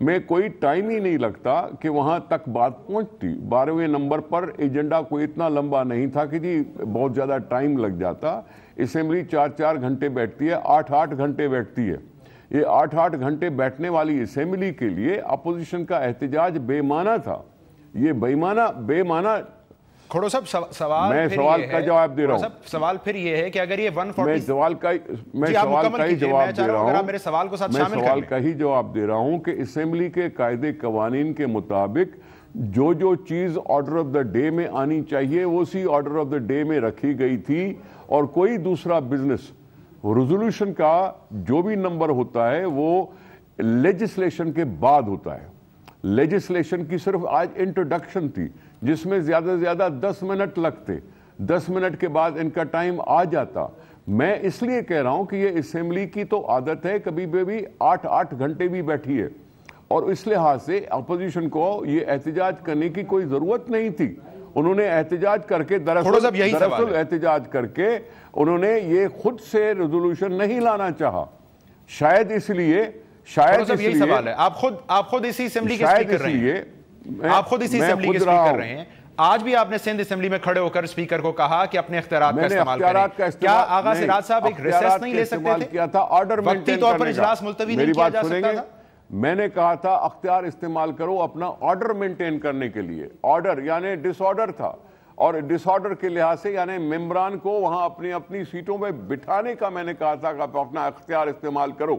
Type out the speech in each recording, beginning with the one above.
میں کوئی ٹائم ہی نہیں لگتا کہ وہاں تک بات پہنچتی. 12ویں نمبر پر ایجنڈا کوئی اتنا لمبا نہیں تھا کہ جی بہت زیادہ ٹائم لگ جاتا. اسمبلی 4 گھنٹے بیٹھتی ہے, 8 گھنٹے بیٹھتی ہے. یہ 8 گھنٹے بیٹھنے والی اسمبلی کے لیے اپوزیشن کا احتجاج بے معنی تھا. یہ بے معنی کھڑو صاحب سوال میں سوال کا جواب دے رہا ہوں. سوال پھر یہ ہے کہ اگر یہ 140 میں سوال کا ہی جواب دے رہا ہوں. میرے سوال کو ساتھ میں شامل سوال کا ہی جواب دے رہا ہوں کہ اسمبلی کے قاعدے قوانین کے مطابق جو چیز آرڈر آف دا ڈے میں آنی چاہیے وہ اسی آرڈر آف دا ڈے میں رکھی گئی تھی, اور کوئی دوسرا بزنس ریزولوشن کا جو بھی نمبر ہوتا ہے وہ لیجسلیشن کے بعد ہوتا ہے. لیجسلیشن کی صرف آج انٹروڈکشن تھی جس میں زیادہ سے زیادہ 10 منٹ لگتے. 10 منٹ کے بعد ان کا ٹائم آ جاتا. میں اس لیے کہہ رہا ہوں کہ یہ اسمبلی کی تو عادت ہے کبھی بھی 8 گھنٹے بھی بیٹھی ہے, اور اس لحاظ سے اپوزیشن کو یہ احتجاج کرنے کی کوئی ضرورت نہیں تھی. انہوں نے احتجاج کر کے دراصل احتجاج کر کے انہوں نے یہ خود سے ریزولوشن نہیں لانا چاہا. شاید اس لیے یہی سوال ہے. آپ خود اسی اسمبلی کے اسپیکر رہے ہیں. آپ خود اسی اسمبلی کے اسپیکر رہے ہیں. آج بھی آپ نے سندھ اسمبلی میں کھڑے ہو کر اسپیکر کو کہا کہ اپنے اختیارات کا استعمال کریں. کیا آغا سراج صاحب ایک ریسیس نہیں لے سکتے تھے؟ وقتی طور پر اجلاس ملتوی نہیں کیا جا سکتا تھا؟ میں نے کہا تھا اختیار استعمال کرو اپنا آرڈر مینٹین کرنے کے لیے. آرڈر یعنی ڈس آرڈر تھا, اور ڈس آرڈر کے لحاظ سے یعنی ممبران کو وہاں اپنی سیٹوں میں بٹھانے کا میں نے کہا تھا کہ آپ اپنا اختیار استعمال کرو.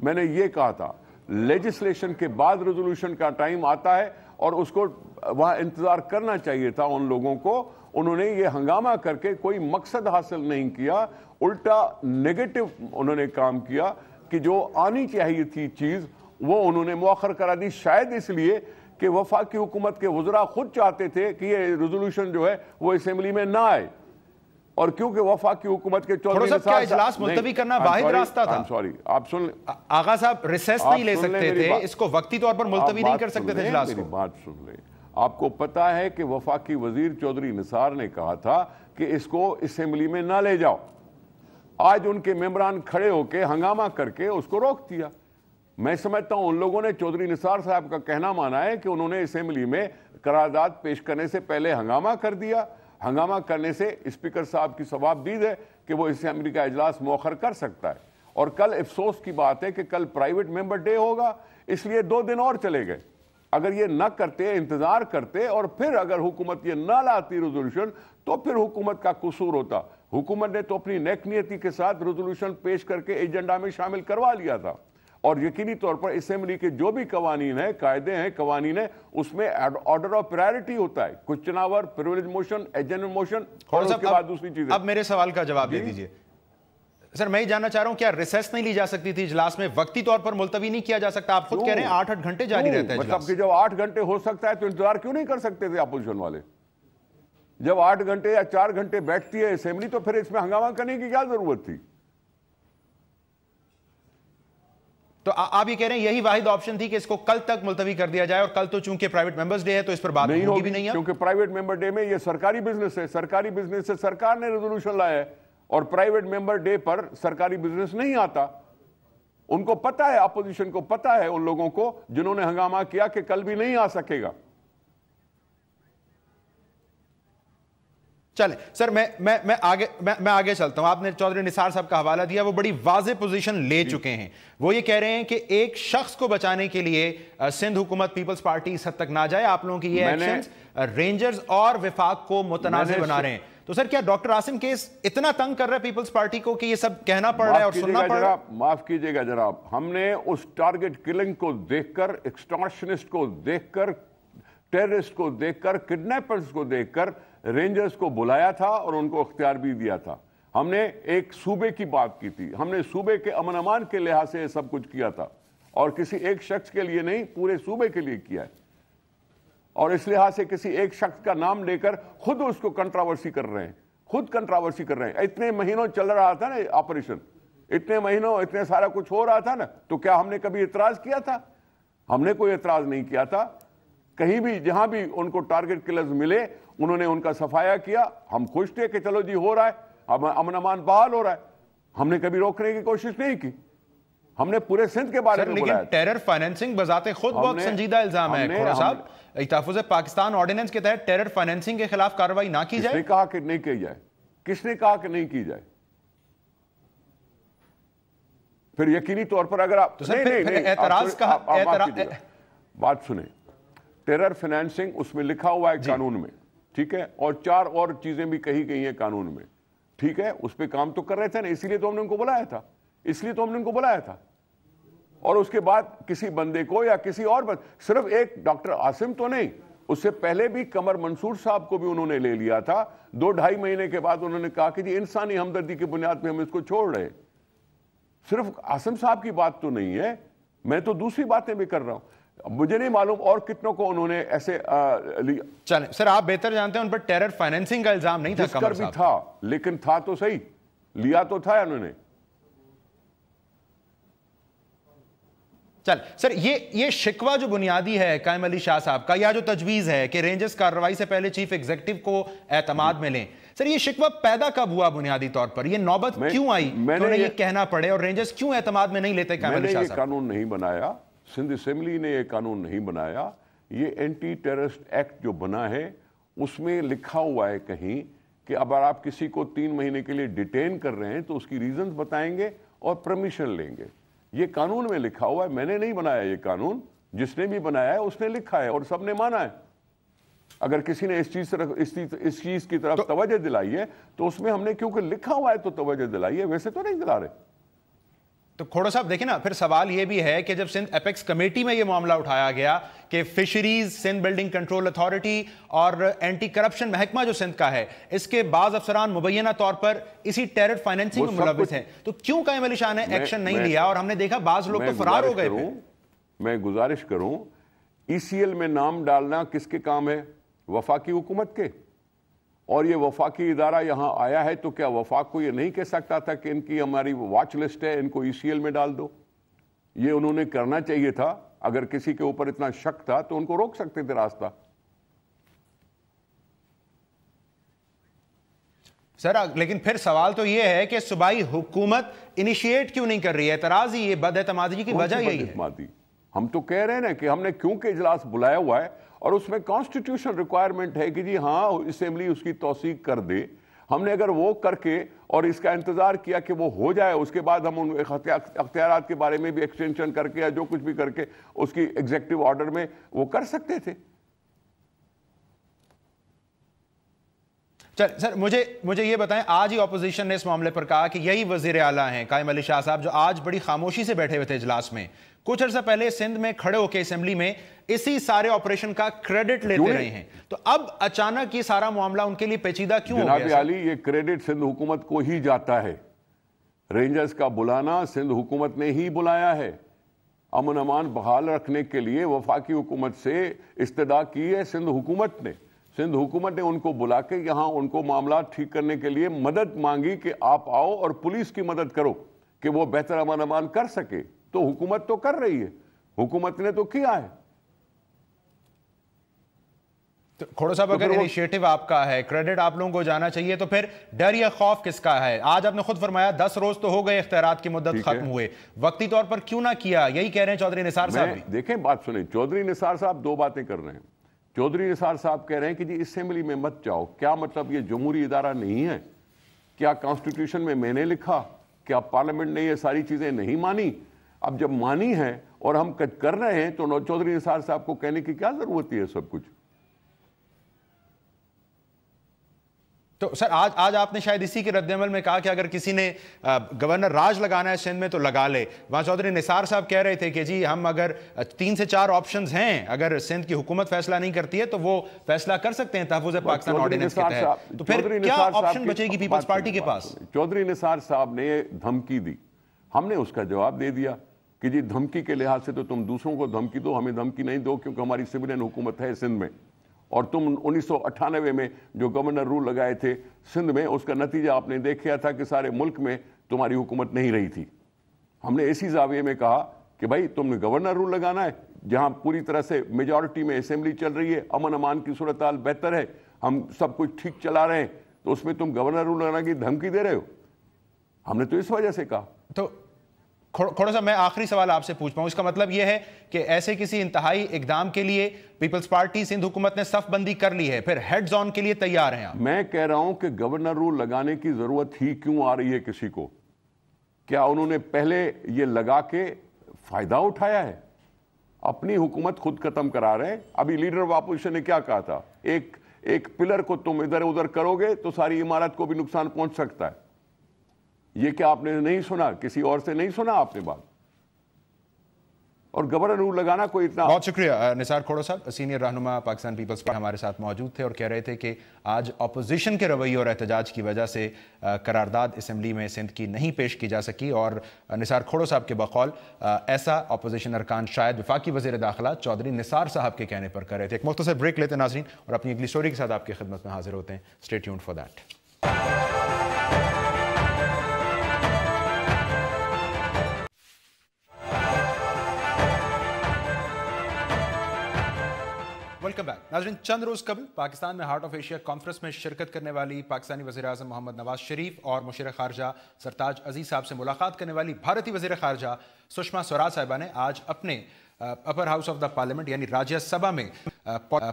میں نے یہ کہا تھا. لیجسلیشن کے بعد ریزولوشن کا ٹائم آتا ہے اور اس کو وہاں انتظار کرنا چاہیے تھا ان لوگوں کو. انہوں نے یہ ہنگامہ کر کے کوئی مقصد حاصل نہیں کیا, الٹا نیگیٹو انہوں نے کام کیا کہ جو آنی چاہیے تھی چیز وہ انہوں نے مؤخر کرا دی. شاید اس لیے کہ وفاقی حکومت کے وزراء خود چاہتے تھے کہ یہ ریزولوشن جو ہے وہ اسمبلی میں نہ آئے, اور کیونکہ وفاقی حکومت کے چودھری صاحب کیا اجلاس ملتوی کرنا واحد راستہ تھا؟ آپ سن لیں آغا صاحب, ریسیس نہیں لے سکتے تھے, اس کو وقتی طور پر ملتوی نہیں کر سکتے تھے اجلاس کو. بات سن لیں. آپ کو پتا ہے کہ وفاقی وزیر چودھری نثار نے کہا تھا کہ اس کو اسمبلی میں نہ لے جاؤ. آج ان کے ممبران کھڑے ہو کے ہنگامہ کر کے اس کو روک دیا. میں سمجھتا ہوں ان لوگوں نے چودھری نثار صاحب کا کہنا مانا ہے کہ انہوں نے اسمبلی میں قرارداد پیش کرنے سے پہلے ہنگامہ کر دیا. ہنگامہ کرنے سے اسپیکر صاحب کی ثواب دید ہے کہ وہ اسمبلی کا اجلاس مؤخر کر سکتا ہے. اور کل افسوس کی بات ہے کہ کل پرائیویٹ ممبر ڈے ہوگا, اس لیے 2 دن اور چلے گئے. اگر یہ نہ کرتے, انتظار کرتے, اور پھر اگر حکومت یہ نہ لاتی ریزولوشن تو پھر حکومت کا قصور ہوتا. حکومت نے تو اپنی نیک نیتی کے ساتھ ریزولوشن پیش کر کے ایجنڈا میں شامل کروا لیا تھا, اور یقینی طور پر اسمبلی کے جو بھی قوانین ہیں, قاعدے ہیں, قوانین ہیں, اس میں آرڈر آف پرائیورٹی ہوتا ہے. کوسچن آور, پریویلیج موشن, ایجنڈ موشن, اور اس کے بعد دوسری چیزیں. اب میرے سوال کا جواب دے دیجئے سر. میں ہی جاننا چاہ رہا ہوں کیا ریسیس نہیں لی جا سکتی تھی اجلاس میں, وقتی طور پر ملتوی نہیں کیا جا سکتا؟ آپ خود کہہ رہے ہیں 8 گھنٹے جاری رہتا ہے مطلب کہ جب 8 گھنٹے ہو سکتا ہے تو انتظار کیوں نہیں کر سکتے تھے اپوزیشن والے؟ جب 8 گھنٹے یا 4 گھنٹے بیٹھتی ہے اسمبلی تو پھر اس میں ہنگامہ کرنے کی کیا ضرورت تھی؟ تو آپ یہ کہہ رہے ہیں یہی واحد آپشن تھی کہ اس کو کل تک ملتوی کر دیا جائے, اور کل تو چونکہ پرائیویٹ ممبرز ڈے ہے تو اس پر بات ہوگی بھی نہیں ہے, کیونکہ پرائیویٹ ممبر ڈے میں یہ سرکاری بزنس ہے. سرکاری بزنس سے سرکار نے ریزولوشن لایا ہے, اور پرائیویٹ ممبر ڈے پر سرکاری بزنس نہیں آتا. ان کو پتا ہے, اپوزیشن کو پتا ہے, ان لوگوں کو جنہوں نے ہنگامہ کیا کہ کل بھی نہیں آ سکے گا. چلیں سر, میں آگے چلتا ہوں. آپ نے چودھری نثار صاحب کا حوالہ دیا, وہ بڑی واضح پوزیشن لے چکے ہیں. وہ یہ کہہ رہے ہیں کہ ایک شخص کو بچانے کے لیے سندھ حکومت پیپلز پارٹی اس حد تک نہ جائے. آپ لوگوں کی یہ ایکشنز رینجرز اور وفاق کو متنازع بنا رہے ہیں. تو سر کیا ڈاکٹر عاصم کیس اتنا تنگ کر رہا ہے پیپلز پارٹی کو کہ یہ سب کہنا پڑ رہا ہے اور سننا پڑ رہا ہے؟ معاف کیجئے گا جناب, ہم نے اس ٹارگٹ کلنگ کو دیکھ کر, ایکسٹارشنسٹ کو دیکھ کر, ٹیررسٹ کو دیکھ کر, کڈنیپرز کو دیکھ کر رینجرز کو بلایا تھا اور ان کو اختیار بھی دیا تھا. ہم نے ایک صوبے کی بات کی تھی, ہم نے صوبے کے امن امان کے لحاظ سے سب کچھ کیا تھا, اور کسی ایک شخص کے لیے نہیں, پورے صوبے کے لیے کیا ہے. اور اس لحاظ سے کسی ایک شخص کا نام لے کر خود اس کو کنٹراورسی کر رہے ہیں, خود کنٹراورسی کر رہے ہیں. اتنے مہینوں چل رہا تھا نا آپریشن, اتنے مہینوں اتنے سارا کچھ ہو رہا تھا نا, تو کیا ہم نے کبھی اعتراض کیا تھا؟ ہم نے کوئی اعتراض نہیں کیا تھا. کہیں بھی جہاں بھی ان کو ٹارگٹ کلرز ملے انہوں نے ان کا صفایا کیا. ہم خوش تھے کہ چلو جی ہو رہا ہے, امن امان بحال ہو رہا ہے. ہم نے کبھی روکنے کی کوشش نہیں کی. ہم نے پورے سندھ کے بارے میں بلایا. لیکن ٹیرر فائنینسنگ بذات خود بہت سنجیدہ الزام ہے کھوڑا صاحب. تحفظ پاکستان آرڈیننس کے تحت ٹیرر فائنینسنگ کے خلاف کارروائی نہ کی جائے. کس نے کہا کہ نہیں کی جائے؟ کس نے کہا کہ نہیں کی جائے؟ پھر یقینی طور پر اگر آپ اعتراض کا بات سنیں، ٹیرر فائنینسنگ اس میں لکھا ہوا ہے قانون میں، ٹھیک ہے، اور 4 اور چیزیں بھی کہی گئی ہیں قانون میں، ٹھیک ہے. اس پہ کام تو کر رہے تھے نا، اسی لیے تو ہم نے ان کو بلایا تھا. اور اس کے بعد کسی بندے کو یا کسی اور صرف ایک ڈاکٹر عاصم تو نہیں، اس سے پہلے بھی قمر منصور صاحب کو بھی انہوں نے لے لیا تھا. 2-2.5 مہینے کے بعد انہوں نے کہا کہ جی انسانی ہمدردی کی بنیاد پہ ہم اس کو چھوڑ رہے ہیں. صرف عاصم صاحب کی بات تو نہیں ہے، میں تو دوسری باتیں بھی کر رہا ہوں. مجھے نہیں معلوم اور کتنوں کو انہوں نے ایسے لیا. چلیں سر، آپ بہتر جانتے ہیں ان پر ٹیرر فائنینسنگ کا الزام نہیں تھا. جس کر بھی تھا، لیکن تھا تو صحیح، لیا تو تھا انہوں نے. چل سر، یہ شکوہ جو بنیادی ہے قائم علی شاہ صاحب کا، یا جو تجویز ہے کہ رینجرز کارروائی سے پہلے چیف ایگزیکٹو کو اعتماد میں لیں، سر یہ شکوہ پیدا کب ہوا بنیادی طور پر؟ یہ نوبت کیوں آئی کہ انہیں یہ کہنا پڑے اور رینجرز کیوں اعتماد میں نہیں لیتے قائم علی شاہ صاحب؟ میں نے یہ قانون نہیں بنایا، سندھ اسمبلی نے یہ قانون نہیں بنایا. یہ اینٹی ٹیررسٹ ایکٹ جو بنا ہے اس میں لکھا ہوا ہے کہیں کہ اگر آپ کسی کو 3 مہینے کے لیے ڈیٹین کر رہے ہیں تو اس کی ریزنز بتائیں گے اور پرمیشن لیں گے. یہ قانون میں لکھا ہوا ہے، میں نے نہیں بنایا یہ قانون. جس نے بھی بنایا ہے اس نے لکھا ہے اور سب نے مانا ہے. اگر کسی نے اس چیز کی طرف توجہ دلائی ہے تو اس میں ہم نے کیونکہ لکھا ہوا ہے تو توجہ دلائی ہے، ویسے تو نہیں دلا رہے. تو کھوڑا صاحب دیکھیں نا، پھر سوال یہ بھی ہے کہ جب سندھ اپیکس کمیٹی میں یہ معاملہ اٹھایا گیا کہ fisheries, Sindh building control authority اور اینٹی کرپشن محکمہ جو سندھ کا ہے، اس کے بعض افسران مبینہ طور پر اسی ٹیرر فائنینسنگ میں ملوث ہیں، تو کیوں قائم علی شاہ نے ایکشن نہیں لیا؟ اور ہم نے دیکھا بعض لوگ تو فرار ہو گئے تھے. میں گزارش کروں، ای سی ایل میں نام ڈالنا کس کے کام ہے؟ وفاقی حکومت کے. اور یہ وفاقی ادارہ یہاں آیا ہے تو کیا وفاق کو یہ نہیں کہہ سکتا تھا کہ ان کی ہماری واچ لسٹ ہے، ان کو ای سی ایل میں ڈال دو؟ یہ انہوں نے کرنا چاہیے تھا. اگر کسی کے اوپر اتنا شک تھا تو ان کو روک سکتے تھے راستہ. سر لیکن پھر سوال تو یہ ہے کہ صوبائی حکومت انیشیٹ کیوں نہیں کر رہی ہے؟ اعتراض ہی یہ بد اعتمادی کی وجہ یہی ہے. ہم تو کہہ رہے ہیں نا کہ ہم نے کیونکہ اجلاس بلایا ہوا ہے اور اس میں کانسٹیٹیوشن ریکوائرمنٹ ہے کہ جی ہاں اسمبلی اس کی توثیق کر دے. ہم نے اگر وہ کر کے اور اس کا انتظار کیا کہ وہ ہو جائے، اس کے بعد ہم ان اختیارات کے بارے میں بھی ایکسٹینشن کر کے یا جو کچھ بھی کر کے اس کی ایگزیکٹو آرڈر میں وہ کر سکتے تھے. سر مجھے یہ بتائیں، آج ہی اپوزیشن نے اس معاملے پر کہا کہ یہی وزیر اعلیٰ ہیں قائم علی شاہ صاحب جو آج بڑی خاموشی سے بیٹھے ہوئے تھے اجلاس میں. کچھ عرصہ پہلے سندھ میں کھڑے ہو کے اسمبلی میں اسی سارے آپریشن کا کریڈٹ لیتے رہے ہیں، تو اب اچانک یہ سارا معاملہ ان کے لیے پیچیدہ کیوں ہو گیا؟ جناب عالی، یہ کریڈٹ سندھ حکومت کو ہی جاتا ہے. رینجرز کا بلانا سندھ حکومت نے ہی بلایا ہے. امن امان بحال رکھنے کے لیے وفاقی حکومت سے استدعا کی ہے سندھ حکومت نے. سندھ حکومت نے ان کو بلا کے یہاں ان کو معاملات ٹھیک کرنے کے لیے مدد مانگی کہ آپ آؤ اور پولیس کی مدد کرو کہ وہ بہتر امن امان کر سکے. تو حکومت تو کر رہی ہے، حکومت نے تو کیا ہے. کھوڑا صاحب اگر انیشیٹو آپ کا ہے، کریڈٹ آپ لوگوں کو جانا چاہیے، تو پھر ڈر یا خوف کس کا ہے؟ آج آپ نے خود فرمایا 10 روز تو ہو گئے اختیارات کی مدت ختم ہوئے، وقتی طور پر کیوں نہ کیا؟ یہی کہہ رہے ہیں چودھری نثار صاحب بھی. دیکھیں بات سنیں، چودھری نثار صاحب 2 باتیں کر رہے ہیں. چودھری نثار صاحب کہہ رہے ہیں کہ جی اسمبلی میں مت جاؤ. کیا مطلب یہ جمہوری ادارہ نہیں ہے؟ کیا کانسٹیٹیوشن میں نے لکھا؟ کیا پارلیمنٹ نے یہ ساری چیزیں نہیں مانی؟ اب جب مانی ہے اور ہم کر رہے ہیں تو چودھری نثار صاحب کو کہنے کی کیا ضرورت ہے سب کچھ؟ تو سر آج آپ نے شاید اسی کے رد عمل میں کہا کہ اگر کسی نے گورنر راج لگانا ہے سندھ میں تو لگا لے. وہاں چودھری نثار صاحب کہہ رہے تھے کہ جی ہم اگر 3 سے 4 آپشنز ہیں، اگر سندھ کی حکومت فیصلہ نہیں کرتی ہے تو وہ فیصلہ کر سکتے ہیں تحفظ پاکستان آرڈیننس کے تحت. تو پھر کیا آپشن بچے گی پیپلز پارٹی کے پاس؟ چودھری نثار صاحب نے دھمکی دی، ہم نے اس کا جواب دے دیا کہ جی دھمکی کے لحاظ سے تو تم دوسروں کو دھمکی دو، ہمیں دھمکی نہیں دو، کیونکہ ہماری سویرین حکومت ہے سندھ میں. اور تم 1998 میں جو گورنر رول لگائے تھے سندھ میں، اس کا نتیجہ آپ نے دیکھا تھا کہ سارے ملک میں تمہاری حکومت نہیں رہی تھی. ہم نے اسی زاویے میں کہا کہ بھائی تم نے گورنر رول لگانا ہے جہاں پوری طرح سے میجورٹی میں اسمبلی چل رہی ہے، امن امان کی صورتحال بہتر ہے، ہم سب کچھ ٹھیک چلا رہے ہیں، تو اس میں تم گورنر رول لگانے کی دھمکی دے رہے ہو. ہم نے تو اس وجہ سے کہا. کھوڑا صاحب میں آخری سوال آپ سے پوچھ پاؤں، اس کا مطلب یہ ہے کہ ایسے کسی انتہائی اقدام کے لیے پیپلز پارٹی سندھ حکومت نے صف بندی کر لی ہے، پھر ہیڈز آن کے لیے تیار ہیں آپ؟ میں کہہ رہا ہوں کہ گورنر رول لگانے کی ضرورت ہی کیوں آ رہی ہے کسی کو؟ کیا انہوں نے پہلے یہ لگا کے فائدہ اٹھایا ہے؟ اپنی حکومت خود ختم کرا رہے ہیں۔ ابھی لیڈر آف اپوزیشن نے کیا کہا تھا، ایک پلر کو تم ادھر ادھر کرو گے تو ساری عمارت کو بھی نقصان پہنچ سکتا ہے۔ یہ کیا آپ نے نہیں سنا؟ کسی اور سے نہیں سنا آپ نے بات؟ اور گورنر رول لگانا کوئی اتنا... بہت شکریہ نثار کھوڑا صاحب، سینئر رہنما پاکستان پیپلز پارٹی ہمارے ساتھ موجود تھے اور کہہ رہے تھے کہ آج اپوزیشن کے رویے اور احتجاج کی وجہ سے قرارداد اسمبلی میں سندھ کی نہیں پیش کی جا سکی، اور نثار کھوڑا صاحب کے بقول ایسا اپوزیشن ارکان شاید وفاقی وزیر داخلہ چودھری نثار صاحب کے کہنے پر کر رہے تھے۔ ایک مختصر بریک لیتے ہیں ناظرین، اور اپنی اگلی سٹوری کے ساتھ آپ کی خدمت میں حاضر ہوتے ہیں۔ Stay tuned for that. Welcome back ناظرین، چند روز قبل پاکستان میں ہارٹ آف ایشیا کانفرنس میں شرکت کرنے والی پاکستانی وزیر اعظم محمد نواز شریف اور مشیر خارجہ سرتاج عزیز صاحب سے ملاقات کرنے والی بھارتی وزیر خارجہ سشما سوراج صاحبہ نے آج اپنے upper house of the parliament یعنی راجیہ سبھا میں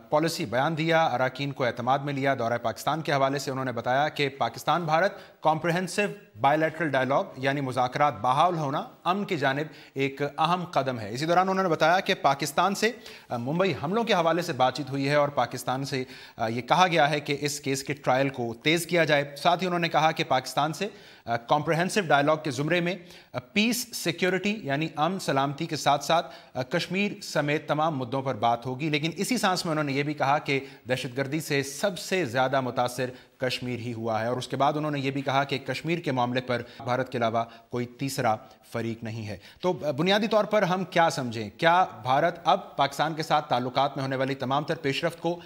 پالیسی بیان دیا، اراکین کو اعتماد میں لیا۔ دورہ پاکستان کے حوالے سے انہوں نے بتایا کہ Pakistan Bharat comprehensive by lateral dialogue یعنی مذاکرات بحال ہونا امن کی جانب ایک اہم قدم ہے۔ اسی دوران انہوں نے بتایا کہ پاکستان سے ممبئی حملوں کے حوالے سے بات چیت ہوئی ہے اور پاکستان سے یہ کہا گیا ہے کہ اس کیس کے ٹرائل کو تیز کیا جائے۔ ساتھ ہی انہوں نے کہا کہ پاکستان سے کمپریہنسو ڈائیلاگ کے زمرے میں پیس سیکیورٹی یعنی امن سلامتی کے ساتھ ساتھ کشمیر سمیت تمام مدوں پر بات ہوگی، لیکن اسی سانس میں انہوں نے یہ بھی کہا کہ دہشت گردی سے سب سے زیادہ متاثر کشمیر ہی ہوا ہے، اور اس کے بعد انہوں نے یہ بھی کہا کہ کشمیر کے معاملے پر بھارت کے علاوہ کوئی تیسرا فریق نہیں ہے۔ تو بنیادی طور پر ہم کیا سمجھیں، کیا بھارت اب پاکستان کے ساتھ تعلقات میں ہونے والی تمام تر پیش رفت کو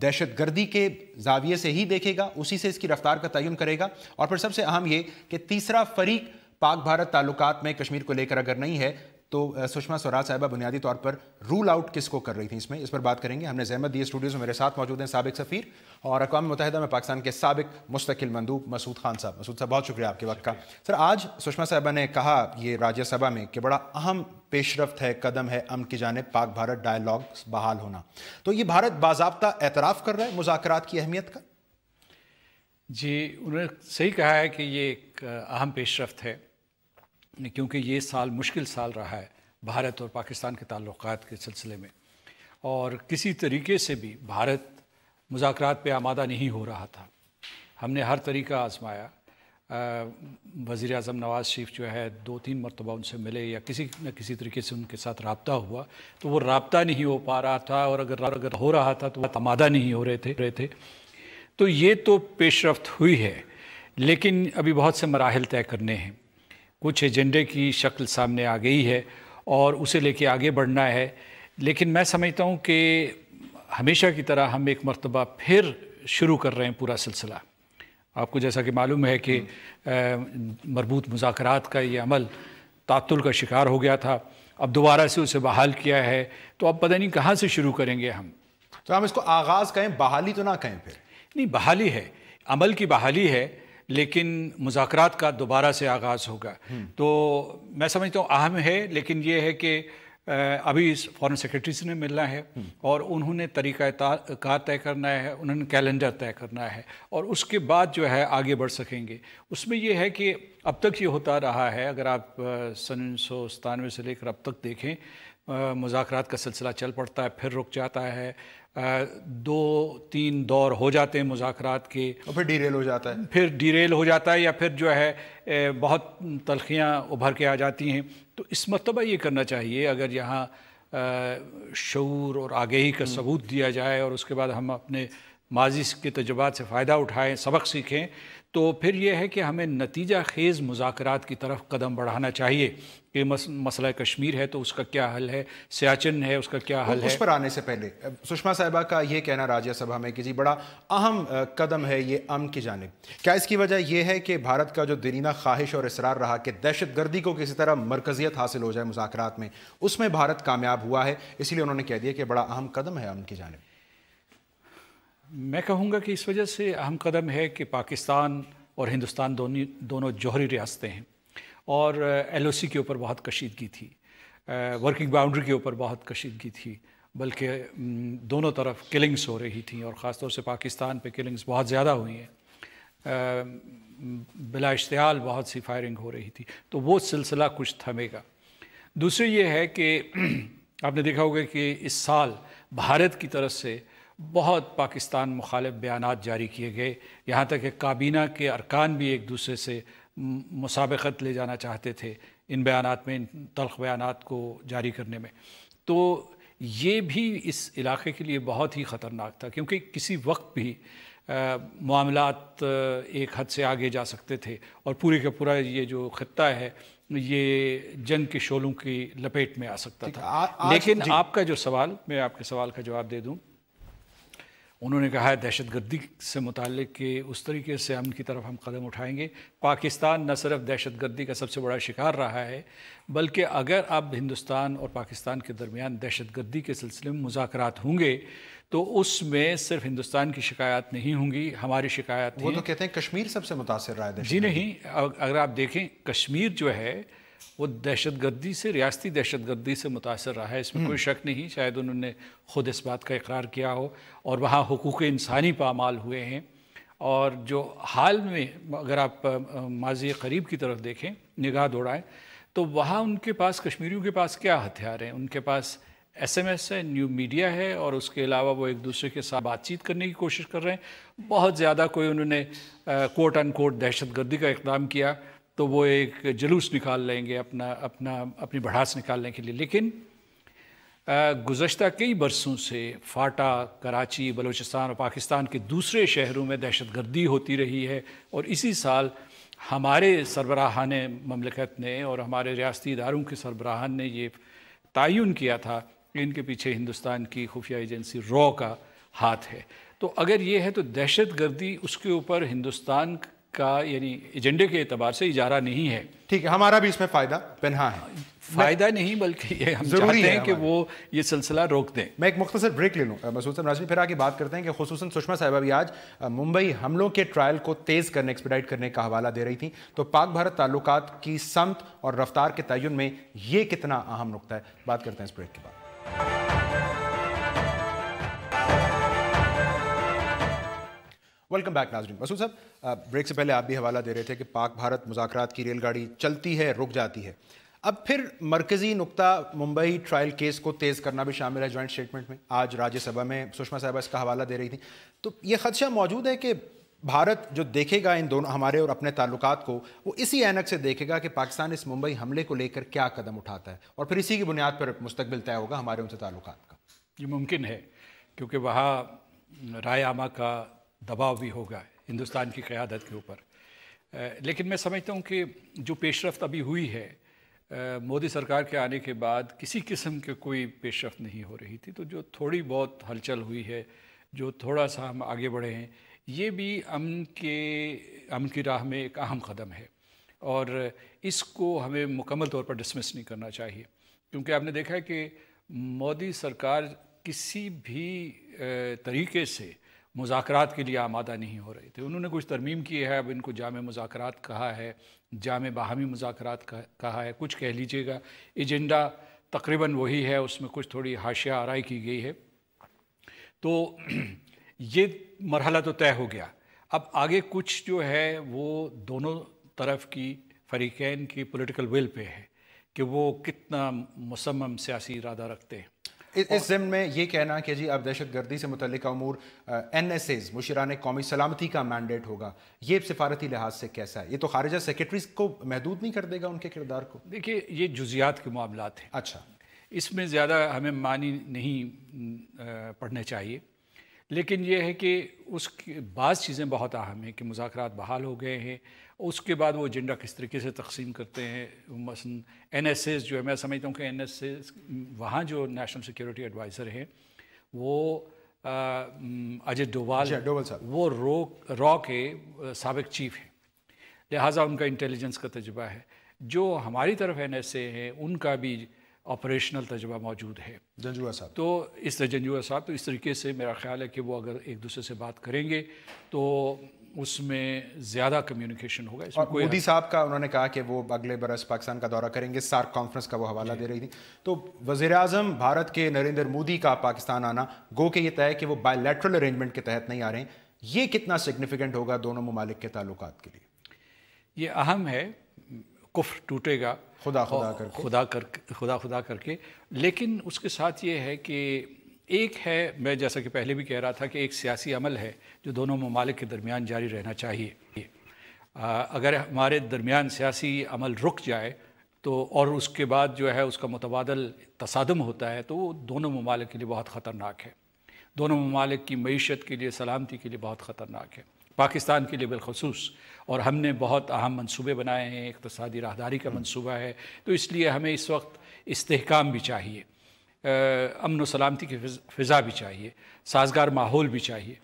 دہشت گردی کے زاویے سے ہی دیکھے گا، اسی سے اس کی رفتار کا تعین کرے گا؟ اور پھر سب سے اہم یہ کہ تیسرا فریق پاک بھارت تعلقات میں کشمیر کو لے کر اگر نہیں ہے تو سشما سوراج صاحبہ بنیادی طور پر رول آؤٹ کس کو کر رہی تھیں اس پر بات کریں گے۔ ہم نے زحمت دی اسٹوڈیوز میں، میرے ساتھ موجود ہیں سابق سفیر اور اقوام متحدہ میں پاکستان کے سابق مستقل مندوب مسعود خان صاحب۔ مسعود صاحب بہت شکریہ آپ کے وقت کا۔ سر، آج سشما صاحبہ نے کہا یہ راجیہ سبھا میں کہ بڑا اہم پیش رفت ہے، قدم ہے امن کی جانب پاک بھارت ڈائیلاگ بحال ہونا، تو یہ بھارت باضابطہ اعتراف کر رہا ہے مذاکرات کی اہمیت کا؟ جی، انہوں نے صحیح کہا ہے کہ یہ ایک اہم پیش رفت ہے، کیونکہ یہ سال مشکل سال رہا ہے بھارت اور پاکستان کے تعلقات کے سلسلے میں، اور کسی طریقے سے بھی بھارت مذاکرات پہ آمادہ نہیں ہو رہا تھا۔ ہم نے ہر طریقہ آزمایا، وزیر اعظم نواز شریف جو ہے 2-3 مرتبہ ان سے ملے یا کسی نہ کسی طریقے سے ان کے ساتھ رابطہ ہوا، تو وہ رابطہ نہیں ہو پا رہا تھا، اور اگر ہو رہا تھا تو وہ آمادہ نہیں ہو رہے تھے۔ تو یہ تو پیش رفت ہوئی ہے، لیکن ابھی بہت سے مراحل طے کرنے ہیں۔ کچھ ایجنڈے کی شکل سامنے آ گئی ہے اور اسے لے کے آگے بڑھنا ہے، لیکن میں سمجھتا ہوں کہ ہمیشہ کی طرح ہم ایک مرتبہ پھر شروع کر رہے ہیں پورا سلسلہ۔ آپ کو جیسا کہ معلوم ہے کہ مربوط مذاکرات کا یہ عمل تعطل کا شکار ہو گیا تھا، اب دوبارہ سے اسے بحال کیا ہے، تو اب پتہ نہیں کہاں سے شروع کریں گے ہم۔ تو ہم اس کو آغاز کہیں، بحالی تو نہ کہیں؟ پھر نہیں، بحالی ہے، عمل کی بحالی ہے، لیکن مذاکرات کا دوبارہ سے آغاز ہوگا۔ تو میں سمجھتا ہوں اہم ہے، لیکن یہ ہے کہ ابھی فارن سیکرٹری سے ملنا ہے اور انہوں نے طریقہ کار طے کرنا ہے، انہوں نے کیلنڈر طے کرنا ہے، اور اس کے بعد جو ہے آگے بڑھ سکیں گے۔ اس میں یہ ہے کہ اب تک یہ ہوتا رہا ہے، اگر آپ سن 1997 سے لے کر اب تک دیکھیں، مذاکرات کا سلسلہ چل پڑتا ہے، پھر رک جاتا ہے، 2-3 دور ہو جاتے ہیں مذاکرات کے، اور پھر ڈیریل ہو جاتا ہے، یا پھر جو ہے بہت تلخیاں ابھر کے آ جاتی ہیں۔ تو اس مرتبہ یہ کرنا چاہیے، اگر یہاں شعور اور آگہی کا ثبوت دیا جائے اور اس کے بعد ہم اپنے ماضی کے تجربات سے فائدہ اٹھائیں، سبق سیکھیں، تو پھر یہ ہے کہ ہمیں نتیجہ خیز مذاکرات کی طرف قدم بڑھانا چاہیے کہ مسئلہ کشمیر ہے تو اس کا کیا حل ہے، سیاچن ہے اس کا کیا حل ہے۔ اس پر آنے سے پہلے سشما صاحبہ کا یہ کہنا راجیہ سبھا میں کہ جی بڑا اہم قدم ہے یہ امن کی جانب، کیا اس کی وجہ یہ ہے کہ بھارت کا جو دیرینہ خواہش اور اصرار رہا کہ دہشت گردی کو کسی طرح مرکزیت حاصل ہو جائے مذاکرات میں، اس میں بھارت کامیاب ہوا ہے، اس لیے انہوں نے کہہ دیا کہ بڑا اہم قدم ہے امن کی جانب؟ میں کہوں گا کہ اس وجہ سے اہم قدم ہے کہ پاکستان اور ہندوستان دونوں جوہری ریاستیں ہیں، اور ایل او سی کے اوپر بہت کشیدگی تھی، ورکنگ باؤنڈری کے اوپر بہت کشیدگی تھی، بلکہ دونوں طرف کلنگز ہو رہی تھیں، اور خاص طور سے پاکستان پہ کلنگز بہت زیادہ ہوئی ہیں، بلا اشتعال بہت سی فائرنگ ہو رہی تھی، تو وہ سلسلہ کچھ تھمے گا۔ دوسری یہ ہے کہ آپ نے دیکھا ہوگا کہ اس سال بھارت کی طرف سے بہت پاکستان مخالف بیانات جاری کیے گئے، یہاں تک کہ کابینہ کے ارکان بھی ایک دوسرے سے مسابقت لے جانا چاہتے تھے ان بیانات میں، ان تلخ بیانات کو جاری کرنے میں۔ تو یہ بھی اس علاقے کے لیے بہت ہی خطرناک تھا، کیونکہ کسی وقت بھی معاملات ایک حد سے آگے جا سکتے تھے، اور پورے کا پورا یہ جو خطہ ہے یہ جنگ کے شعلوں کی لپیٹ میں آ سکتا تھا۔ لیکن آپ کا جو سوال، میں آپ کے سوال کا جواب دے دوں، انہوں نے کہا ہے دہشت گردی سے متعلق کہ اس طریقے سے امن کی طرف ہم قدم اٹھائیں گے۔ پاکستان نہ صرف دہشت گردی کا سب سے بڑا شکار رہا ہے، بلکہ اگر اب ہندوستان اور پاکستان کے درمیان دہشت گردی کے سلسلے میں مذاکرات ہوں گے تو اس میں صرف ہندوستان کی شکایات نہیں ہوں گی، ہماری شکایات وہ تو کہتے ہیں کشمیر سب سے متاثر رہا ہے۔ جی نہیں، اگر آپ دیکھیں کشمیر جو ہے وہ دہشت گردی سے، ریاستی دہشت گردی سے متاثر رہا ہے، اس میں کوئی شک نہیں، شاید انہوں نے خود اس بات کا اقرار کیا ہو، اور وہاں حقوق انسانی پامال ہوئے ہیں۔ اور جو حال میں اگر آپ ماضی قریب کی طرف دیکھیں، نگاہ دوڑائیں، تو وہاں ان کے پاس، کشمیریوں کے پاس کیا ہتھیار ہیں؟ ان کے پاس ایس ایم ایس ہے، نیو میڈیا ہے، اور اس کے علاوہ وہ ایک دوسرے کے ساتھ بات چیت کرنے کی کوشش کر رہے ہیں۔ بہت زیادہ کوئی انہوں نے کوٹ ان کوٹ دہشت گردی کا اقدام کیا تو وہ ایک جلوس نکال لیں گے اپنی بڑھاس نکالنے کے لیے۔ لیکن گزشتہ کئی برسوں سے فاٹا، کراچی، بلوچستان اور پاکستان کے دوسرے شہروں میں دہشت گردی ہوتی رہی ہے، اور اسی سال ہمارے سربراہان مملکت نے اور ہمارے ریاستی اداروں کے سربراہان نے یہ تعین کیا تھا کہ ان کے پیچھے ہندوستان کی خفیہ ایجنسی رو کا ہاتھ ہے۔ تو اگر یہ ہے تو دہشت گردی اس کے اوپر ہندوستان کا یعنی ایجنڈے کے اعتبار سے اجارہ نہیں ہے۔ ٹھیک ہے، ہمارا بھی اس میں فائدہ پنہا ہے، فائدہ نہیں بلکہ یہ ہم چاہتے ہیں کہ وہ یہ سلسلہ روک دیں۔ میں ایک مختصر بریک لے لوں مسعود صاحب، ناظرین پھر آگے بات کرتے ہیں کہ خصوصاً سشما صاحبہ بھی آج ممبئی حملوں کے ٹرائل کو تیز کرنے، ایکسپیڈائٹ کرنے کا حوالہ دے رہی تھیں، تو پاک بھارت تعلقات کی سمت اور رفتار کے تعین میں یہ کتنا اہم نقطہ ہے؟ بات کرتے ہیں اس بریک کے بعد۔ ویلکم بیک ناظرین۔ مسعود صاحب، بریک سے پہلے آپ بھی حوالہ دے رہے تھے کہ پاک بھارت مذاکرات کی ریل گاڑی چلتی ہے، رک جاتی ہے، اب پھر مرکزی نقطہ ممبئی ٹرائل کیس کو تیز کرنا بھی شامل ہے جوائنٹ سٹیٹمنٹ میں۔ آج راجیہ سبھا میں سشما صاحبہ اس کا حوالہ دے رہی تھی، تو یہ خدشہ موجود ہے کہ بھارت جو دیکھے گا ان دونوں ہمارے اور اپنے تعلقات کو، وہ اسی اینک سے دیکھے گا کہ پاکستان اس ممبئی حملے کو لے کر کیا قدم اٹھاتا ہے، اور پھر اسی کی بنیاد پر مستقبل طے ہوگا ہمارے ان سے تعلقات کا۔ یہ ممکن ہے، کیونکہ وہاں رائے عامہ کا دباؤ بھی ہوگا ہندوستان کی قیادت کے اوپر۔ لیکن میں سمجھتا ہوں کہ جو پیش رفت ابھی ہوئی ہے مودی سرکار کے آنے کے بعد، کسی قسم کے کوئی پیش رفت نہیں ہو رہی تھی، تو جو تھوڑی بہت ہلچل ہوئی ہے، جو تھوڑا سا ہم آگے بڑھے ہیں، یہ بھی امن کی راہ میں ایک اہم قدم ہے، اور اس کو ہمیں مکمل طور پر ڈسمس نہیں کرنا چاہیے، کیونکہ آپ نے دیکھا ہے کہ مودی سرکار کسی بھی طریقے سے مذاکرات کے لیے آمادہ نہیں ہو رہے تھے۔ انہوں نے کچھ ترمیم کی ہے، اب ان کو جامع مذاکرات کہا ہے، جامع باہمی مذاکرات کہا ہے، کچھ کہہ لیجئے گا، ایجنڈا تقریباً وہی ہے، اس میں کچھ تھوڑی حاشیہ آرائی کی گئی ہے۔ تو یہ مرحلہ تو طے ہو گیا، اب آگے کچھ جو ہے وہ دونوں طرف کی فریقین کی پولیٹیکل ول پہ ہے کہ وہ کتنا مصمم سیاسی ارادہ رکھتے ہیں۔ اس ضمن میں یہ کہنا کہ جی اب دہشت گردی سے متعلقہ امور NSAs مشیران قومی سلامتی کا مینڈیٹ ہوگا، یہ سفارتی لحاظ سے کیسا ہے؟ یہ تو خارجہ سیکرٹریز کو محدود نہیں کر دے گا ان کے کردار کو؟ دیکھیے، یہ جزیات کے معاملات ہیں، اچھا، اس میں زیادہ ہمیں معنی نہیں پڑھنے چاہیے، لیکن یہ ہے کہ اس کی بعض چیزیں بہت اہم ہیں کہ مذاکرات بحال ہو گئے ہیں، اس کے بعد وہ ایجنڈا کس طریقے سے تقسیم کرتے ہیں۔ مثلا NSAs جو ہے، میں سمجھتا ہوں کہ NSAs وہاں جو نیشنل سیکیورٹی ایڈوائزر ہیں وہ اجے ڈووال، وہ رو کے سابق چیف ہیں، لہٰذا ان کا انٹیلیجنس کا تجربہ ہے۔ جو ہماری طرف NSA ہیں ان کا بھی آپریشنل تجربہ موجود ہے، جنجوعہ صاحب، تو اس طریقے سے میرا خیال ہے کہ وہ اگر ایک دوسرے سے بات کریں گے تو اس میں زیادہ کمیونیکیشن ہوگا. اس میں اور مودی صاحب کا انہوں نے کہا کہ وہ اگلے برس پاکستان کا دورہ کریں گے، سارک کانفرنس کا وہ حوالہ دے رہی تھی. تو وزیر اعظم بھارت کے نریندر مودی کا پاکستان آنا گو کہ یہ طے ہے کہ وہ بائی لیٹرل ارینجمنٹ کے تحت نہیں آ رہے ہیں، یہ کتنا سگنیفیکنٹ ہوگا دونوں ممالک کے تعلقات کے لیے؟ یہ اہم ہے. کفر ٹوٹے گا خدا کر کے، لیکن اس کے ساتھ یہ ہے کہ ایک ہے، میں جیسا کہ پہلے بھی کہہ رہا تھا کہ ایک سیاسی عمل ہے جو دونوں ممالک کے درمیان جاری رہنا چاہیے. اگر ہمارے درمیان سیاسی عمل رک جائے تو اور اس کے بعد جو ہے اس کا متبادل تصادم ہوتا ہے تو وہ دونوں ممالک کے لیے بہت خطرناک ہے. دونوں ممالک کی معیشت کے لیے، سلامتی کے لیے بہت خطرناک ہے، پاکستان کے لیے بالخصوص. اور ہم نے بہت اہم منصوبے بنائے ہیں، اقتصادی راہداری کا منصوبہ ہے، تو اس لیے ہمیں اس وقت استحکام بھی چاہیے، امن و سلامتی کی فضا بھی چاہیے، سازگار ماحول بھی چاہیے.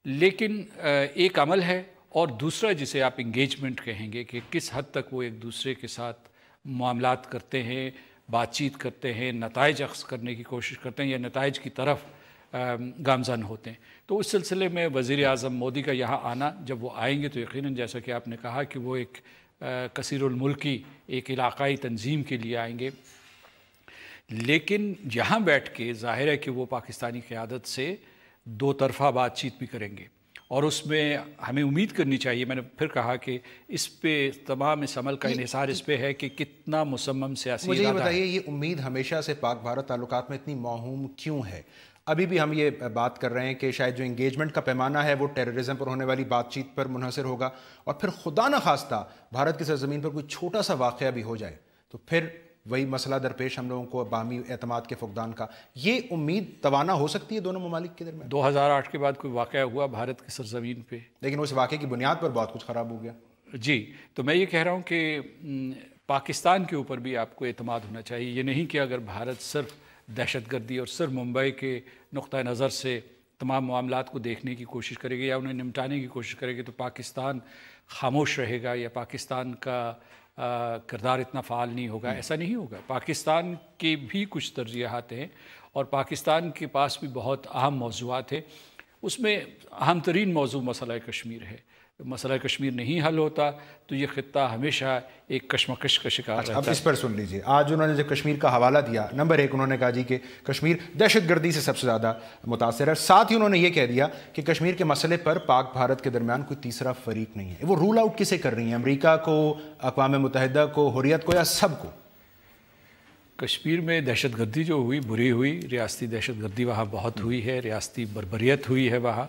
لیکن ایک عمل ہے اور دوسرا جسے آپ انگیجمنٹ کہیں گے کہ کس حد تک وہ ایک دوسرے کے ساتھ معاملات کرتے ہیں، بات چیت کرتے ہیں، نتائج اخذ کرنے کی کوشش کرتے ہیں یا نتائج کی طرف گامزن ہوتے ہیں. تو اس سلسلے میں وزیر اعظم مودی کا یہاں آنا، جب وہ آئیں گے تو یقیناً جیسا کہ آپ نے کہا کہ وہ ایک کثیر الملکی ایک علاقائی تنظیم کے لیے آئیں گے، لیکن یہاں بیٹھ کے ظاہر ہے کہ وہ پاکستانی قیادت سے دو طرفہ بات چیت بھی کریں گے. اور اس میں ہمیں امید کرنی چاہیے، میں نے پھر کہا کہ اس پہ تمام اس عمل کا انحصار اس پہ ہے کہ کتنا مصمم سیاسی مجھے یہ بتائیے، یہ امید ہمیشہ سے پاک بھارت تعلقات میں اتنی موہوم کیوں ہے؟ ابھی بھی ہم یہ بات کر رہے ہیں کہ شاید جو انگیجمنٹ کا پیمانہ ہے وہ ٹیررزم پر ہونے والی بات چیت پر منحصر ہوگا، اور پھر خدا نہ خواستہ بھارت کی سرزمین پر کوئی چھوٹا سا واقعہ بھی ہو جائے تو پھر وہی مسئلہ درپیش ہم لوگوں کو باہمی اعتماد کے فقدان کا. یہ امید توانا ہو سکتی ہے دونوں ممالک کے درمیان؟ 2008 کے بعد کوئی واقعہ ہوا بھارت کی سرزمین پہ، لیکن اس واقعے کی بنیاد پر بہت کچھ خراب ہو گیا. جی، تو میں یہ کہہ رہا ہوں کہ پاکستان کے اوپر بھی آپ کو اعتماد ہونا چاہیے. یہ نہیں کہ اگر بھارت صرف دہشت گردی اور صرف ممبئی کے نقطہ نظر سے تمام معاملات کو دیکھنے کی کوشش کرے گا یا انہیں نمٹانے کی کوشش کرے گا تو پاکستان خاموش رہے گا یا پاکستان کا کردار اتنا فعال نہیں ہوگا. ایسا نہیں ہوگا. پاکستان کے بھی کچھ ترجیحات ہیں اور پاکستان کے پاس بھی بہت اہم موضوعات ہیں. اس میں اہم ترین موضوع مسئلہ کشمیر ہے. مسئلہ کشمیر نہیں حل ہوتا تو یہ خطہ ہمیشہ ایک کشمکش کا شکار رہتا ہے. اب اس پر سن لیجئے، آج انہوں نے جو کشمیر کا حوالہ دیا، نمبر 1 انہوں نے کہا جی کہ کشمیر دہشت گردی سے سب سے زیادہ متاثر ہے. ساتھ ہی انہوں نے یہ کہہ دیا کہ کشمیر کے مسئلے پر پاک بھارت کے درمیان کوئی تیسرا فریق نہیں ہے. وہ رول آؤٹ کسے کر رہی ہیں؟ امریکہ کو، اقوام متحدہ کو، حریت کو، یا سب کو؟ کشمیر میں دہشت گردی جو ہوئی بری ہوئی، ریاستی دہشت گردی وہاں بہت ہوئی ہے، ریاستی بربریت ہوئی ہے وہاں.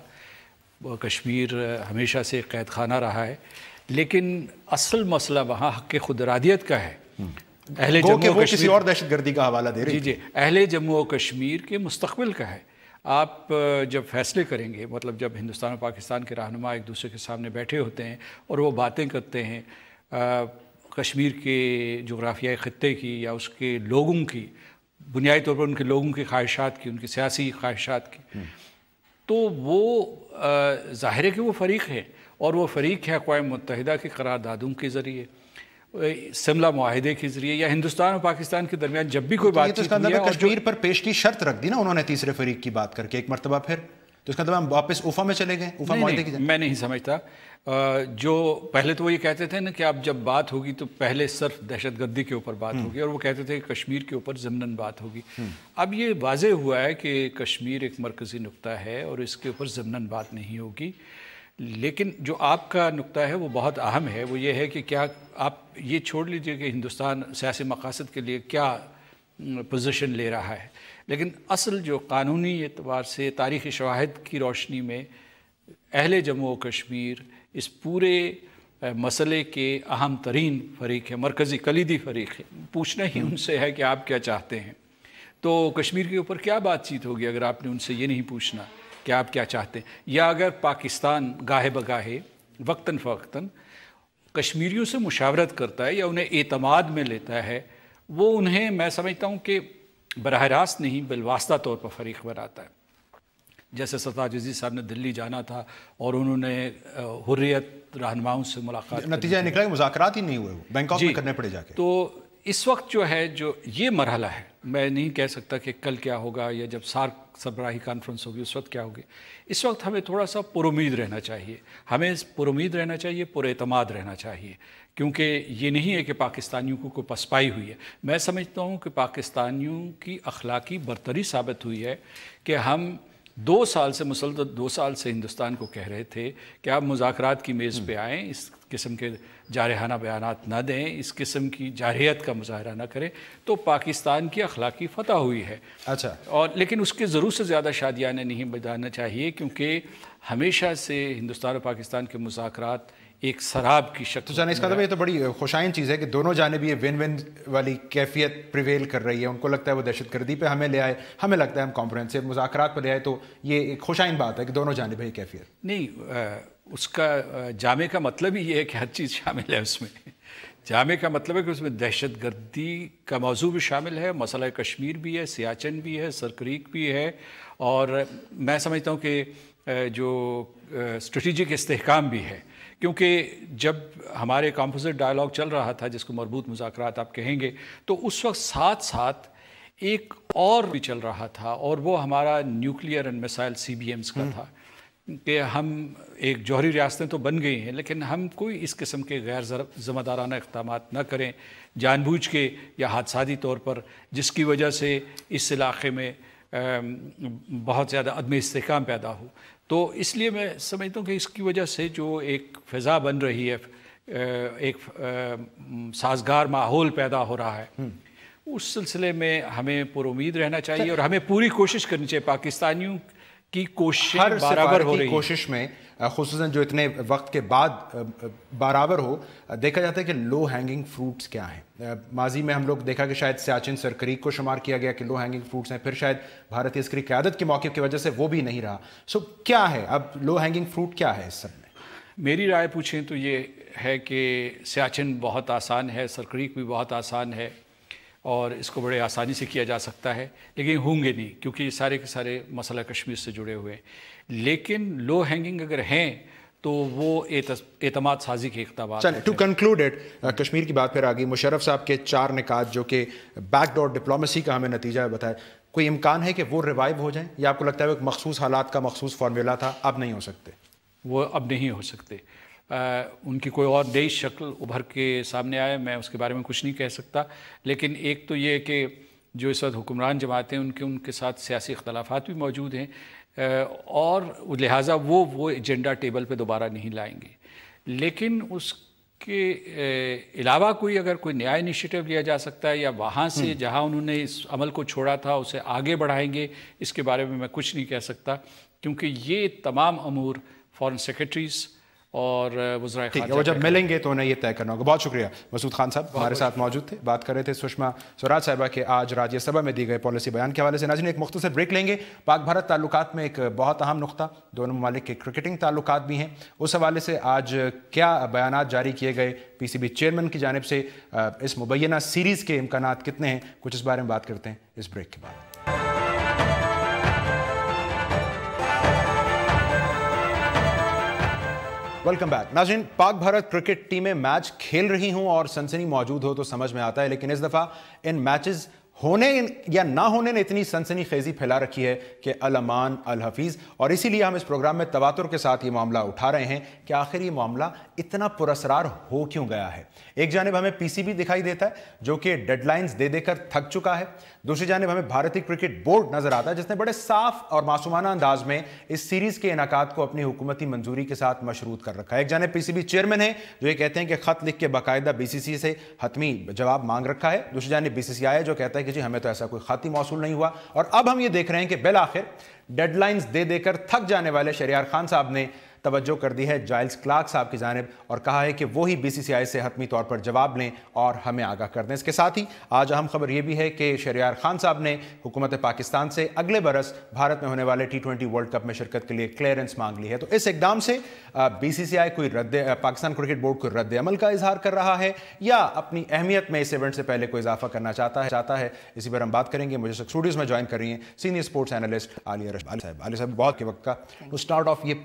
کشمیر ہمیشہ سے قید خانہ رہا ہے، لیکن اصل مسئلہ وہاں حق خود ارادیت کا ہے. اہل جموں و کسی اور دہشت گردی کا حوالہ دے رہی. جی، اہل جموں و کشمیر کے مستقبل کا ہے. آپ جب فیصلے کریں گے، مطلب جب ہندوستان اور پاکستان کے رہنما ایک دوسرے کے سامنے بیٹھے ہوتے ہیں اور وہ باتیں کرتے ہیں کشمیر کے جغرافیائی خطے کی یا اس کے لوگوں کی، بنیادی طور پر ان کے لوگوں کی خواہشات کی، ان کی سیاسی خواہشات کی، تو وہ ظاہر ہے کہ وہ فریق ہے، اور وہ فریق ہے اقوام متحدہ کی قراردادوں کے ذریعے، سملہ معاہدے کے ذریعے، یا ہندوستان اور پاکستان کے درمیان جب بھی کوئی بات چیت ہوئی ہے. کشمیر پر پیش کی شرط رکھ دی نا انہوں نے تیسرے فریق کی بات کر کے ایک مرتبہ، پھر تو اس کا مطلب ہم واپس اوفا میں چلے گئے. اوفا معاہدے کی میں نہیں سمجھتا. جو پہلے تو وہ یہ کہتے تھے نا کہ اب جب بات ہوگی تو پہلے صرف دہشت گردی کے اوپر بات ہوگی، اور وہ کہتے تھے کہ کشمیر کے اوپر ضمناً بات ہوگی. اب یہ واضح ہوا ہے کہ کشمیر ایک مرکزی نقطہ ہے اور اس کے اوپر ضمناً بات نہیں ہوگی. لیکن جو آپ کا نقطہ ہے وہ بہت اہم ہے. وہ یہ ہے کہ کیا آپ یہ چھوڑ لیجئے کہ ہندوستان سیاسی مقاصد کے لیے کیا پوزیشن لے رہا ہے، لیکن اصل جو قانونی اعتبار سے تاریخی شواہد کی روشنی میں اہل جموں و کشمیر اس پورے مسئلے کے اہم ترین فریق ہے، مرکزی کلیدی فریق ہے. پوچھنا ہی ان سے ہے کہ آپ کیا چاہتے ہیں. تو کشمیر کے اوپر کیا بات چیت ہوگی اگر آپ نے ان سے یہ نہیں پوچھنا کہ آپ کیا چاہتے ہیں. یا اگر پاکستان گاہے بگاہے وقتاً فوقتاً کشمیریوں سے مشاورت کرتا ہے یا انہیں اعتماد میں لیتا ہے، وہ انہیں میں سمجھتا ہوں کہ براہ راست نہیں بالواسطہ طور پر فریق بناتا ہے. جیسے سرتاج عزیز صاحب نے دلی جانا تھا اور انہوں نے حریت رہنماؤں سے ملاقات، نتیجہ نکلا کہ مذاکرات ہی نہیں ہوئے، بینکاک میں کرنے پڑے جا کے. تو اس وقت جو ہے جو یہ مرحلہ ہے، میں نہیں کہہ سکتا کہ کل کیا ہوگا یا جب سارک سربراہی کانفرنس ہوگی اس وقت کیا ہوگی. اس وقت ہمیں تھوڑا سا پر امید رہنا چاہیے، ہمیں پر امید رہنا چاہیے، پر اعتماد رہنا چاہیے، کیونکہ یہ نہیں ہے کہ پاکستانیوں کو کوئی پسپائی ہوئی ہے. میں سمجھتا ہوں کہ پاکستانیوں کی اخلاقی برتری ثابت ہوئی ہے کہ ہم 2 سال سے مسلسل 2 سال سے ہندوستان کو کہہ رہے تھے کہ آپ مذاکرات کی میز پہ آئیں، اس قسم کے جارحانہ بیانات نہ دیں، اس قسم کی جارحیت کا مظاہرہ نہ کریں. تو پاکستان کی اخلاقی فتح ہوئی ہے. اچھا. اور لیکن اس کے ضرور سے زیادہ شادیانے نہیں بجانا چاہیے، کیونکہ ہمیشہ سے ہندوستان اور پاکستان کے مذاکرات ایک سراب کی شکل. تو جانے اس کا یہ تو بڑی خوشائن چیز ہے کہ دونوں جانب یہ ون ون والی کیفیت پریویل کر رہی ہے. ان کو لگتا ہے وہ دہشت گردی پہ ہمیں لے آئے، ہمیں لگتا ہے ہم کمپریہنسو مذاکرات پہ لے آئے. تو یہ ایک خوشائن بات ہے کہ دونوں جانب ہے یہ کیفیت. نہیں، اس کا جامع کا مطلب ہی یہ ہے کہ ہر چیز شامل ہے اس میں. جامع کا مطلب ہے کہ اس میں دہشت گردی کا موضوع بھی شامل ہے، مسئلہ کشمیر بھی ہے، سیاچن بھی ہے، سرکریک بھی ہے، اور میں سمجھتا ہوں کہ جو اسٹریٹجک استحکام بھی ہے. کیونکہ جب ہمارے کمپوزٹ ڈائلاگ چل رہا تھا، جس کو مربوط مذاکرات آپ کہیں گے، تو اس وقت ساتھ ساتھ ایک اور بھی چل رہا تھا، اور وہ ہمارا نیوکلیئر اینڈ میسائل CBMs کا تھا کہ ہم ایک جوہری ریاستیں تو بن گئی ہیں، لیکن ہم کوئی اس قسم کے غیر ذمہ دارانہ اقدامات نہ کریں جان بوجھ کے یا حادثاتی طور پر، جس کی وجہ سے اس علاقے میں بہت زیادہ عدم استحکام پیدا ہو. تو اس لیے میں سمجھتا ہوں کہ اس کی وجہ سے جو ایک فضا بن رہی ہے، ایک سازگار ماحول پیدا ہو رہا ہے، اس سلسلے میں ہمیں پر امید رہنا چاہیے، اور ہمیں پوری کوشش کرنی چاہیے. پاکستانیوں کی کوششیں برابر ہو رہی ہیں. کوشش میں خصوصاً جو اتنے وقت کے بعد برابر ہو، دیکھا جاتا ہے کہ لو ہینگنگ فروٹس کیا ہیں. ماضی میں ہم لوگ دیکھا کہ شاید سیاچن سرکریک کو شمار کیا گیا کہ لو ہینگنگ فروٹس ہیں، پھر شاید بھارتی عسکری قیادت کے موقف کی وجہ سے وہ بھی نہیں رہا. سو کیا ہے اب لو ہینگنگ فروٹ کیا ہے اس سب میں؟ میری رائے پوچھیں تو یہ ہے کہ سیاچن بہت آسان ہے، سرکریک بھی بہت آسان ہے، اور اس کو بڑے آسانی سے کیا جا سکتا ہے، لیکن ہوں گے نہیں، کیونکہ یہ سارے کے سارے مسئلہ کشمیر سے جڑے ہوئے ہیں. لیکن لو ہینگنگ اگر ہیں تو وہ اعتماد سازی کے اقدامات. ٹو کنکلوڈ اٹ، کشمیر کی بات پھر آ گئی. مشرف صاحب کے 4 نکات جو کہ بیک ڈور ڈپلومیسی کا ہمیں نتیجہ بتایا، کوئی امکان ہے کہ وہ ریوائیو ہو جائیں، یا آپ کو لگتا ہے وہ ایک مخصوص حالات کا مخصوص فارمولا تھا، اب نہیں ہو سکتے؟ وہ اب نہیں ہو سکتے. ان کی کوئی اور نئی شکل ابھر کے سامنے آئے، میں اس کے بارے میں کچھ نہیں کہہ سکتا. لیکن ایک تو یہ کہ جو اس وقت حکمران جماعتیں ان کے ساتھ سیاسی اختلافات بھی موجود ہیں، اور لہٰذا وہ ایجنڈا ٹیبل پہ دوبارہ نہیں لائیں گے. لیکن اس کے علاوہ اگر کوئی نیا انیشیٹو لیا جا سکتا ہے، یا وہاں سے جہاں انہوں نے اس عمل کو چھوڑا تھا اسے آگے بڑھائیں گے، اس کے بارے میں کچھ نہیں کہہ سکتا، کیونکہ یہ تمام امور فارن سیکرٹریز اور وزرائے خارجہ وہ جب ملیں گے تو انہیں یہ طے کرنا ہوگا. بہت شکریہ. مسعود خان صاحب ہمارے ساتھ موجود تھے، بات کر رہے تھے سشما سوراج صاحبہ کے آج راجیہ سبھا میں دی گئے پالیسی بیان کے حوالے سے. ناظرین ایک مختصر بریک لیں گے. پاک بھارت تعلقات میں ایک بہت اہم نقطہ، دونوں ممالک کے کرکٹنگ تعلقات بھی ہیں، اس حوالے سے آج کیا بیانات جاری کیے گئے PCB چیئرمین کی جانب سے، اس مبینہ سیریز کے امکانات کتنے ہیں، کچھ اس بارے میں بات کرتے ہیں اس بریک کے بعد. Welcome back. ناظرین، پاک بھارت کرکٹ ٹیمیں میچ کھیل رہی ہوں اور سنسنی موجود ہو تو سمجھ میں آتا ہے، لیکن اس دفعہ ان میچز ہونے یا نہ ہونے نے اتنی سنسنی خیزی پھیلا رکھی ہے کہ الامان الحفیظ. اور اسی لیے ہم اس پروگرام میں تواتر کے ساتھ یہ معاملہ اٹھا رہے ہیں کہ آخر یہ معاملہ اتنا پراسرار ہو کیوں گیا ہے. ایک جانب ہمیں PCB دکھائی دیتا ہے جو کہ ڈیڈ لائنز دے کر تھک چکا ہے، دوسری جانب ہمیں بھارتی کرکٹ بورڈ نظر آتا ہے جس نے بڑے صاف اور معصومانہ انداز میں اس سیریز کے انعقاد کو اپنی حکومتی منظوری کے ساتھ مشروط کر رکھا ہے. ایک جانب PCB چیئرمین ہیں جو یہ کہتے ہیں کہ خط لکھ کے باقاعدہ BCCI سے حتمی جواب مانگ رکھا ہے، دوسری جانب BCCI جو کہتا ہے کہ جی ہمیں تو ایسا کوئی خط ہی موصول نہیں ہوا. اور اب ہم یہ دیکھ رہے ہیں کہ بالآخر ڈیڈ لائنز دے کر تھک جانے والے شہریار خان صاحب نے توجہ کر دی ہے جائلز کلارک صاحب کی جانب اور کہا ہے کہ وہی BCCI سے حتمی طور پر جواب لیں اور ہمیں آگاہ کر دیں. اس کے ساتھ ہی آج اہم خبر یہ بھی ہے کہ شہریار خان صاحب نے حکومت پاکستان سے اگلے برس بھارت میں ہونے والے T20 ورلڈ کپ میں شرکت کے لیے کلیئرنس مانگ لی ہے. تو اس اقدام سے BCCI پاکستان کرکٹ بورڈ کو رد عمل کا اظہار کر رہا ہے یا اپنی اہمیت میں اس ایونٹ سے پہلے کوئی اضافہ کرنا چاہتا ہے. اسی پر ہم بات کریں گے. مجھے اسٹوڈیوز میں جوائن کر رہی ہیں سینئر اسپورٹس اینالسٹ عالیہ رشید. عالیہ صاحب بہت کے وقت کا اسٹارٹ آف یہ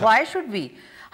Why should we?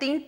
3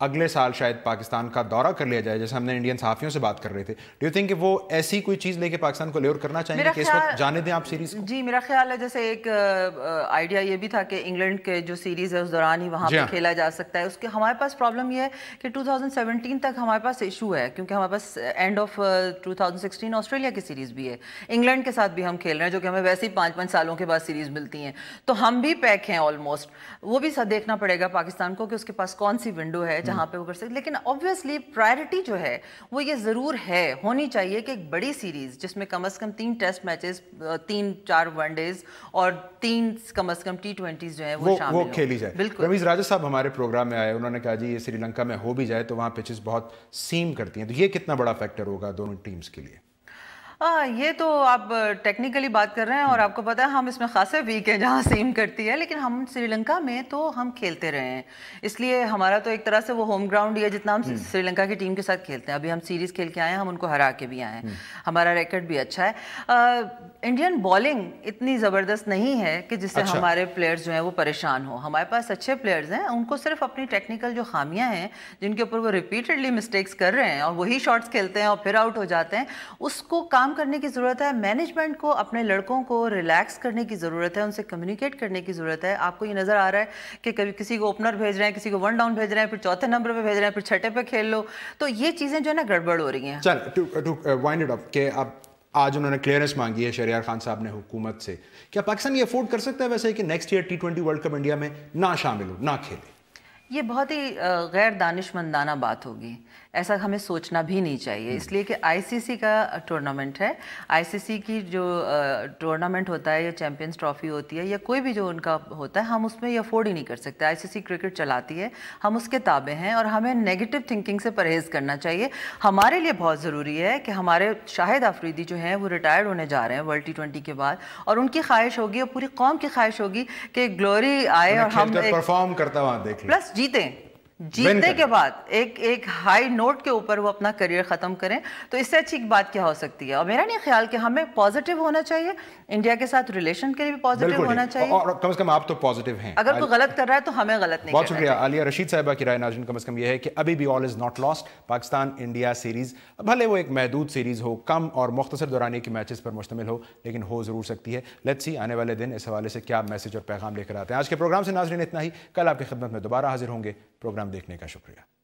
اگلے سال شاید پاکستان کا دورہ کر لیا جائے، جیسے ہم نے انڈین صحافیوں سے بات کر رہے تھے. ڈو یو تھنک کہ وہ ایسی کوئی چیز لے کے پاکستان کو لیور کرنا چاہیں گے کہ اس وقت جانے دیں آپ سیریز کو؟ جی میرا خیال ہے جیسے ایک آئیڈیا یہ بھی تھا کہ انگلینڈ کے جو سیریز ہے اس دوران ہی وہاں پہ کھیلا جا سکتا ہے. اس کے ہمارے پاس پرابلم یہ ہے کہ 2017 تک ہمارے پاس ایشو ہے، کیونکہ ہمارے پاس اینڈ آف 2016 آسٹریلیا کی سیریز بھی ہے، انگلینڈ کے ساتھ بھی ہم کھیل رہے ہیں جو کہ ہمیں ویسے ہی 5 سالوں کے بعد سیریز ملتی ہیں، تو ہم بھی پیک ہیں آلموسٹ. وہ بھی دیکھنا پڑے گا پاکستان کو کہ اس کے پاس کون سی ونڈو ہے جہاں پہ وہ کر سکتے. لیکن آبویسلی پرائرٹی جو ہے وہ یہ ضرور ہے ہونی چاہیے کہ ایک بڑی سیریز جس میں کم از کم 3 ٹیسٹ میچز، 3-4 ون ڈیز اور 3 کم از کم T20s جو ہیں وہ شامل ہوں، کھیلی جائے. بالکل. رمیز راجہ صاحب ہمارے پروگرام میں آئے، انہوں نے کہا جی یہ سری لنکا میں ہو بھی جائے تو وہاں پچز بہت سیم کرتی ہیں، تو یہ کتنا بڑا فیکٹر ہوگا دونوں ٹیمز کے لیے؟ یہ تو آپ ٹیکنیکلی بات کر رہے ہیں اور آپ کو پتا ہے ہم اس میں خاصے ویک ہیں جہاں سیم کرتی ہے، لیکن ہم سری لنکا میں تو ہم کھیلتے رہے ہیں، اس لیے ہمارا تو ایک طرح سے وہ ہوم گراؤنڈ ہی ہے جتنا ہم سری لنکا کی ٹیم کے ساتھ کھیلتے ہیں. ابھی ہم سیریز کھیل کے آئے ہیں، ہم ان کو ہرا کے بھی آئے ہیں، ہمارا ریکارڈ بھی اچھا ہے. انڈین بالنگ اتنی زبردست نہیں ہے کہ جس سے ہمارے پلیئرز جو ہیں وہ پریشان ہوں. ہمارے پاس اچھے پلیئرز ہیں، ان کو صرف اپنی ٹیکنیکل جو خامیاں ہیں جن کے اوپر وہ ریپیٹڈلی مسٹیکس کر رہے ہیں اور وہی شاٹس کھیلتے ہیں اور پھر آؤٹ ہو جاتے ہیں، اس کو کام کرنے کی ضرورت ہے. مینجمنٹ کو اپنے لڑکوں کو ریلیکس کرنے کی ضرورت ہے، ان سے کمیونیکیٹ کرنے کی ضرورت ہے. آپ کو یہ نظر آ رہا ہے کہ کبھی کسی کو اوپنر بھیج رہے ہیں، کسی کو 1 ڈاؤن بھیج رہے ہیں، پھر چوتھے نمبر پہ بھیج رہے ہیں، پھر چھٹے پہ کھیل لو، تو یہ چیزیں جو ہے نا گڑبڑ ہو رہی ہیں. چل ٹو وائنڈ اٹ اپ کہ اب آج انہوں نے کلیئرنس مانگی ہے شہریار خان صاحب نے حکومت سے، کیا پاکستان یہ افورڈ کر سکتا ہے ویسے کہ next year T20 world cup India میں نہ شامل ہو، نہ کھیلے؟ یہ بہت ہی غیر دانشمندانہ بات ہوگی، ایسا ہمیں سوچنا بھی نہیں چاہیے، اس لیے کہ ICC کا ٹورنامنٹ ہے. ICC کی جو ٹورنامنٹ ہوتا ہے یا چیمپئنز ٹرافی ہوتی ہے یا کوئی بھی جو ان کا ہوتا ہے، ہم اس میں یہ افورڈ ہی نہیں کر سکتے. ICC کرکٹ چلاتی ہے، ہم اس کے تابع ہیں اور ہمیں نیگیٹو تھنکنگ سے پرہیز کرنا چاہیے. ہمارے لیے بہت ضروری ہے کہ ہمارے شاہد آفریدی جو ہیں وہ ریٹائرڈ ہونے جا رہے ہیں ورلڈ T20 کے بعد، اور ان کی خواہش ہوگی اور پوری قوم کی خواہش ہوگی کہ گلوری آئے اور ہم پرفارم کرتا وہاں دیکھ لیں، پلس جیتنے کے بعد ایک ہائی نوٹ کے اوپر وہ اپنا کریئر ختم کریں. تو اس سے اچھی بات کیا ہو سکتی ہے؟ اور میرا نہیں خیال کہ ہمیں پازیٹیو ہونا چاہیے، انڈیا کے ساتھ ریلیشن کے لیے بھی پازیٹیو ہونا چاہیے، اور کم از کم آپ تو پازیٹیو ہیں. اگر کوئی غلط کر رہا ہے تو ہمیں غلط نہیں. بہت شکریہ. عالیہ رشید صاحبہ کی رائے ناظرین کم از کم یہ ہے کہ ابھی بھی all is not lost. Pakistan India series بھلے وہ ایک محدود سیریز ہو، کم اور مختصر دورانیے کے میچز پر مشتمل ہو، لیکن ہو ضرور سکتی ہے. لیٹس سی آنے والے دن اس حوالے سے کیا میسج اور پیغام لے کر آتے ہیں. آج کے پروگرام سے ناظرین اتنا ہی. کل آپ کی خدمت میں دوبارہ حاضر ہوں گے. پروگرام دیکھنے کا شکریہ.